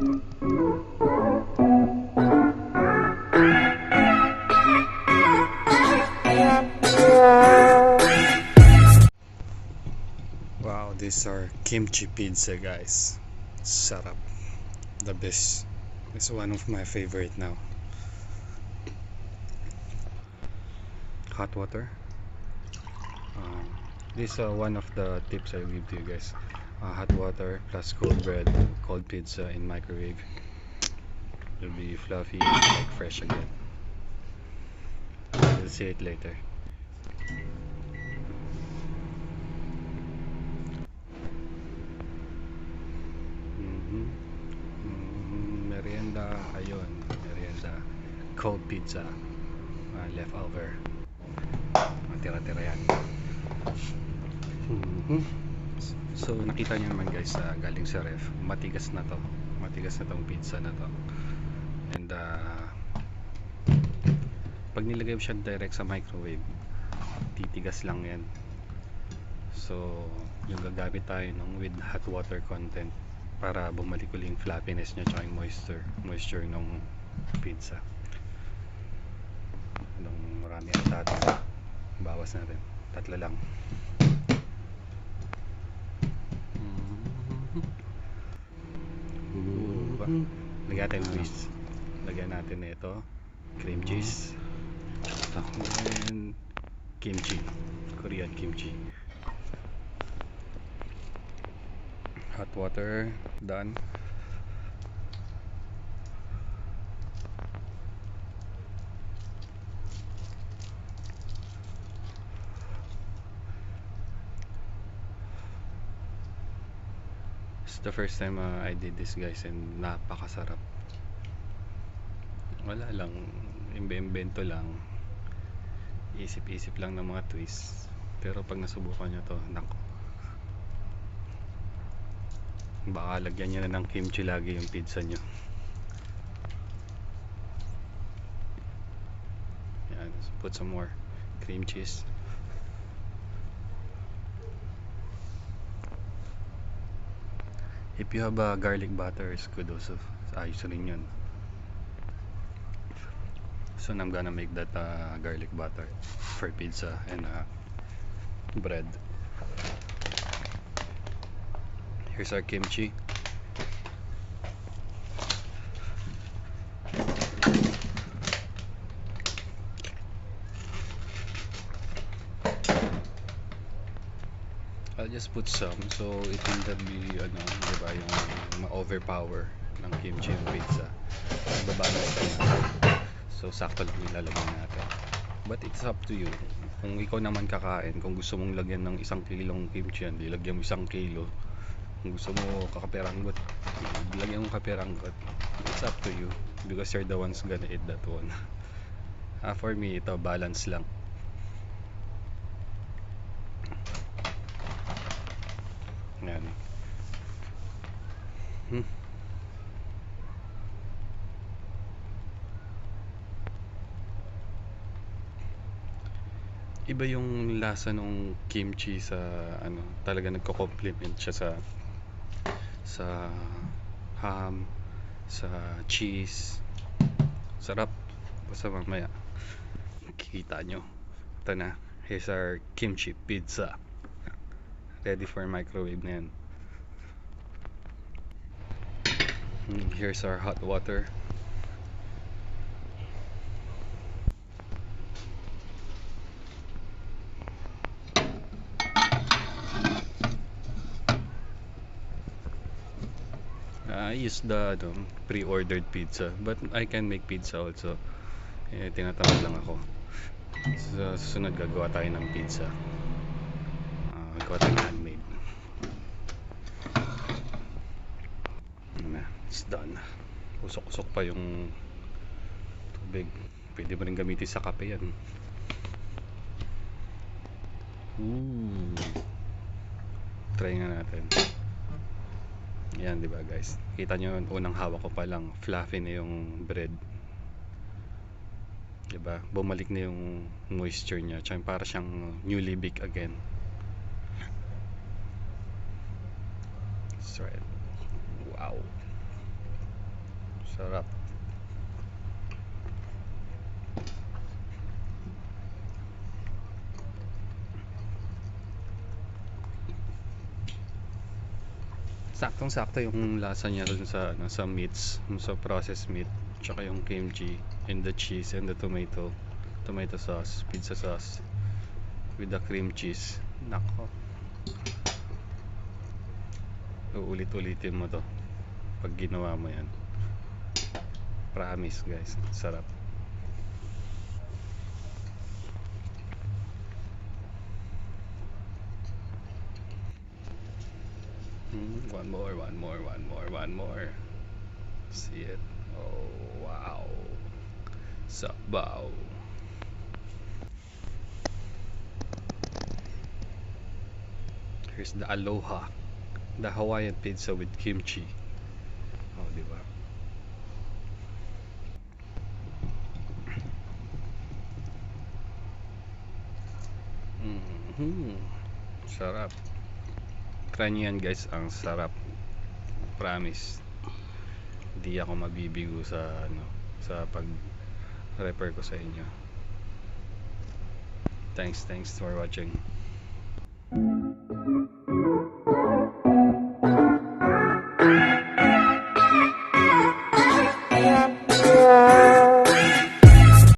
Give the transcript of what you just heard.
Wow, these are kimchi pizza, guys. Sarap. The best. It's one of my favorite now. Hot water. This is one of the tips I give to you guys. Hot water plus cold bread, cold pizza in microwave. It'll be fluffy, like fresh again. We'll see it later. Merienda, ayun, merienda. Cold pizza, leftover. Tira-tira yan. So nakita nyo naman guys, galing sa ref. Matigas na to. Matigas na tong pizza na to. And pag nilagay mo siya direct sa microwave, titigas lang yan. So yung gagamit tayo nung with hot water content para bumalik ulit yung flappiness nya tsaka yung moisture ng pizza. Anong marami ang natin, bawas natin, tatlo lang. Lagyan natin whisk, lagyan natin ito cream cheese and kimchi, Korean kimchi. Hot water, done. It's the first time I did this, guys, and napakasarap. Wala lang, imbento lang, isip-isip lang ng mga twist, pero pag nasubukan nyo to, nako, baka lagyan nyo na ng kimchi lagi yung pizza nyo. Yan, put some more cream cheese. If you have a garlic butter, it's good also. Ayos rin yun. So I'm gonna make that garlic butter for pizza and bread. Here's our kimchi. I'll just put some so it will not be diba, yung ma-overpower ng kimchi yung pizza. Babalance natin. So sakto lang ilalagay natin. But it's up to you. Kung ikaw naman kakain, kung gusto mong lagyan ng 1 kilong kimchi yan, ilagyan mo 1 kilo. Kung gusto mo kakaperanggot, ilagyan mo kaperanggot. It's up to you because you're the ones gonna eat that one. For me, ito balance lang. Yan. Iba yung lasa ng kimchi sa talaga nagko-complement siya sa ham, sa cheese. Sarap. Basta mamaya makikita nyo. Ito na, here's our kimchi pizza, ready for microwave na yan. Here's our hot water. I use the pre-ordered pizza, but I can make pizza also. Tinatamad lang ako. Sa susunod gagawa tayo ng pizza. Gagawa tayo ng handmade. It's done. Usok-usok pa yung tubig. Pwede mo rin gamitin sa kape yan. Try nga natin. Yan, diba guys? Kita nyo, unang hawak ko pa lang, fluffy na yung bread. Diba? Bumalik na yung moisture niya. Tsaka para siyang newly baked again. That's right. Wow. Sarap. Saktong-sakto yung lasa niya dun sa ano, sa meats, sa processed meat, tsaka yung kimchi and the cheese and the tomato sauce, pizza sauce with the cream cheese. Nako, uulit-ulitin mo to pag ginawa mo yan. Promise guys, sarap. One more, one more, one more, one more. See it. Oh, wow. Sabaw. Here's the aloha. The Hawaiian pizza with kimchi. Oh, di ba? Mhm. Sarap. Try nyo yan guys, ang sarap. Promise. Hindi ako mabibigo sa ano, sa pag-refer ko sa inyo. Thanks for watching.